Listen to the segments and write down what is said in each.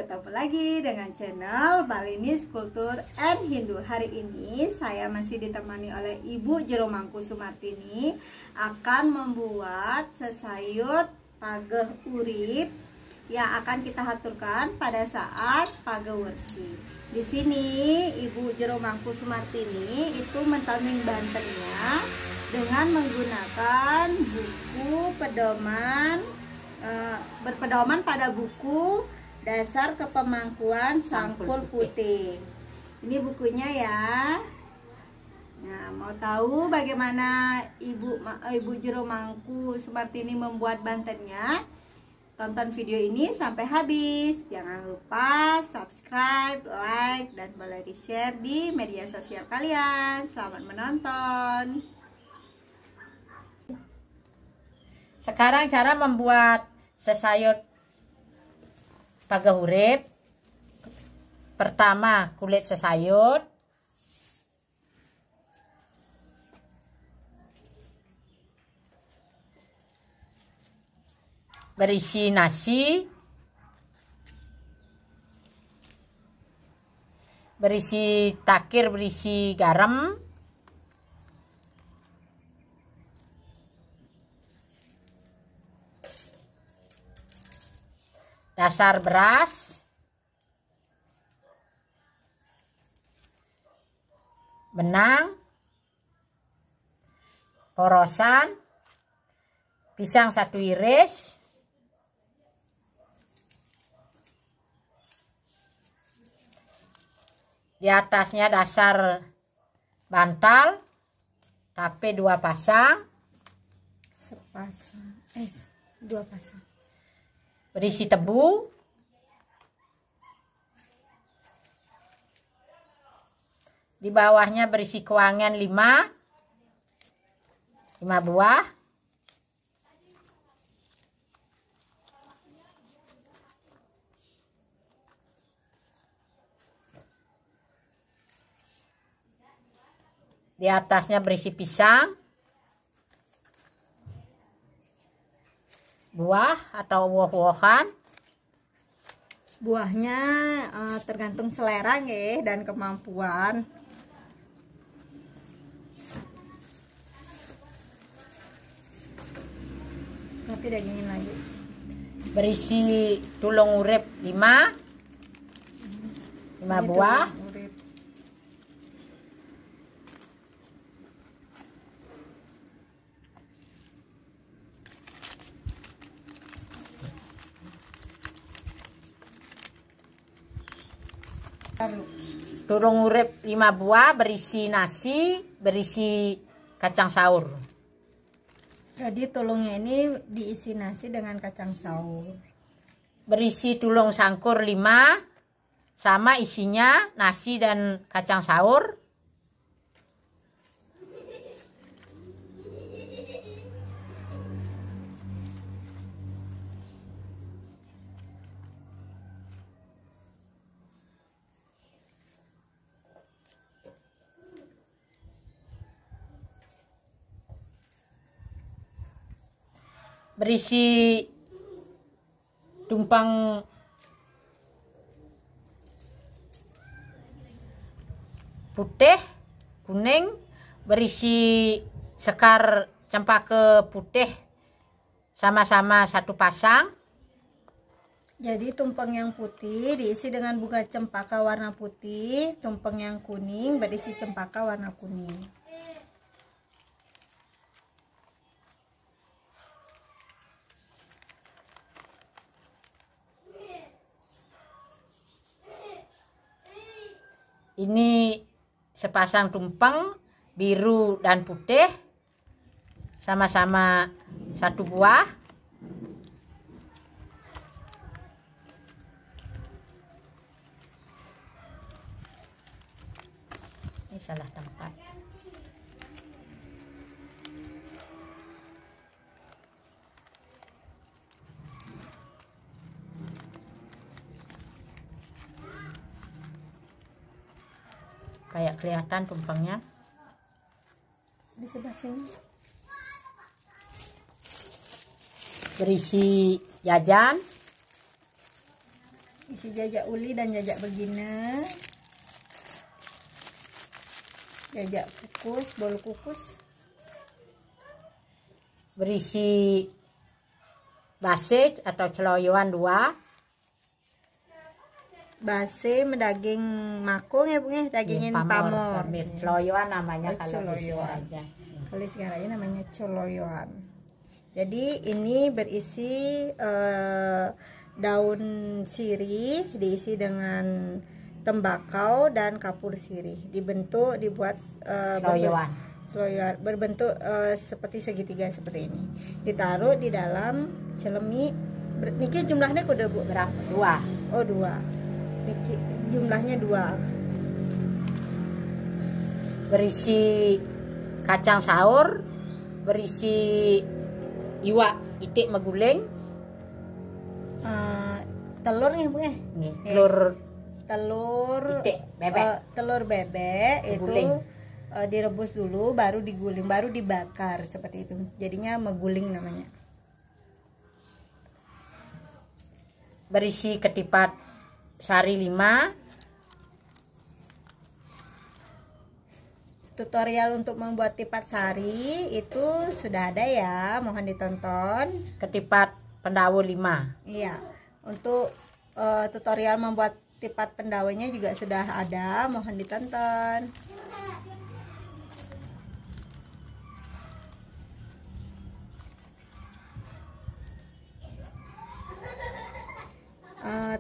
bertemu lagi dengan channel Balinis Kultur and Hindu. Hari ini saya masih ditemani oleh Ibu Jero Mangku Sumartini akan membuat sesayut pageh urip yang akan kita haturkan pada saat pageh wersi. Di sini Ibu Jero Mangku Sumartini itu mentaming bantennya dengan menggunakan buku pedoman berpedoman pada buku dasar kepemangkuan Sangkul Putih. Ini bukunya ya. Nah, mau tahu bagaimana Ibu Jero Mangku Sumartini membuat bantennya? Tonton video ini sampai habis. Jangan lupa subscribe, like, dan boleh di-share di media sosial kalian. Selamat menonton. Sekarang cara membuat sesayut pageh urip. Pertama, kulit sesayut. Berisi nasi. Berisi takir, berisi garam. Dasar beras, benang, porosan, pisang 1 iris, di atasnya dasar bantal, tape 2 pasang, Sepasang, 2 pasang. Berisi tebu, di bawahnya berisi kewangan 5 buah, di atasnya berisi pisang, buah atau buah-buahan. Buahnya tergantung selera ya dan kemampuan. Tapi dagingin lagi. Berisi tulung urip 5 buah. Tulung urip 5 buah, berisi nasi, berisi kacang saur. Jadi tulungnya ini diisi nasi dengan kacang saur. Berisi tulung sangkur 5, sama isinya nasi dan kacang saur. Berisi tumpang putih, kuning, berisi sekar cempaka putih sama-sama 1 pasang. Jadi tumpeng yang putih diisi dengan bunga cempaka warna putih, tumpeng yang kuning berisi cempaka warna kuning. Ini sepasang tumpeng biru dan putih sama-sama 1 buah. Ini salah tempat. Kayak kelihatan tumpengnya. Di sebelah sini. Berisi jajan. Di isi jajak uli dan jajak begina, jajak kukus, bolu kukus. Berisi base atau celoyoan 2. Base daging makung ya Bu ya, dagingin pamor. Celoyoan namanya kalau di celoyoan. aja. Kalau di Singaraja namanya celoyoan. Jadi ini berisi daun sirih diisi dengan tembakau dan kapur sirih, dibuat celoyoan berbentuk seperti segitiga seperti ini, ditaruh di dalam celemi. Niki jumlahnya kuda Bu berapa? 2. Oh 2. Niki jumlahnya 2. Berisi kacang saur, berisi iwak itik meguling, telur nih Bu ya. Telur itik bebek. Telur bebek Guling. Itu direbus dulu, baru diguling, baru dibakar seperti itu. Jadinya meguling namanya. Berisi ketipat sari 5. Tutorial untuk membuat tipat sari itu sudah ada ya, mohon ditonton. Ketipat pendawu 5. Iya, untuk tutorial membuat tipat pendawanya juga sudah ada, mohon ditonton.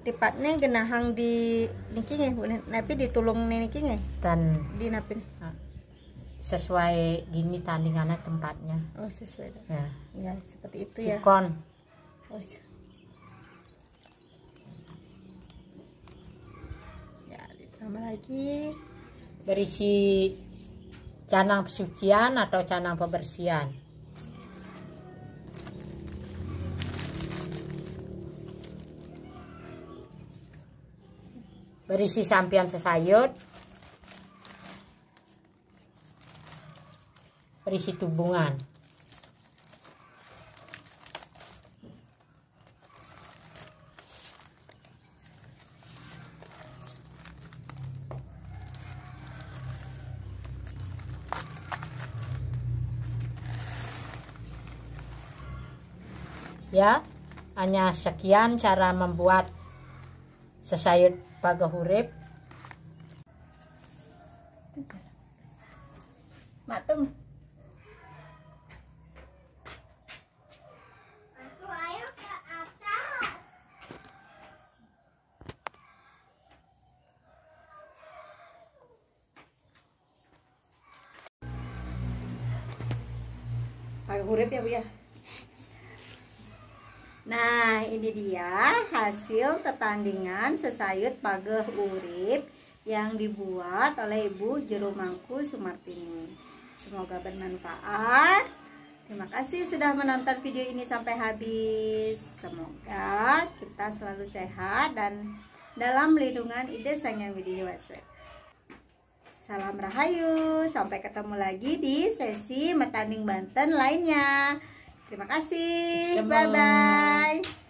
Tipatnya genahang di niki nggih, napi ditulung niki nggih. Dan Di napi sesuai gini tandingannya tempatnya. Oh, sesuai. Ya. Ya, seperti itu ya. Sikon. Oh. Ya, ditambah lagi. Berisi canang pesucian atau canang pembersihan. Berisi sampian sesayut. Berisi tubungan. Ya, hanya sekian cara membuat sesayut pagahurip. Matum. Pagahurip ya Bu ya. Nah, ini dia hasil tetandingan sesayut pageh urip yang dibuat oleh Ibu Jeromangku Sumartini. Semoga bermanfaat. Terima kasih sudah menonton video ini sampai habis. Semoga kita selalu sehat dan dalam lindungan Ida Sang Hyang Widi Wasa. Salam Rahayu, sampai ketemu lagi di sesi Metanding Banten lainnya. Terima kasih, bye-bye.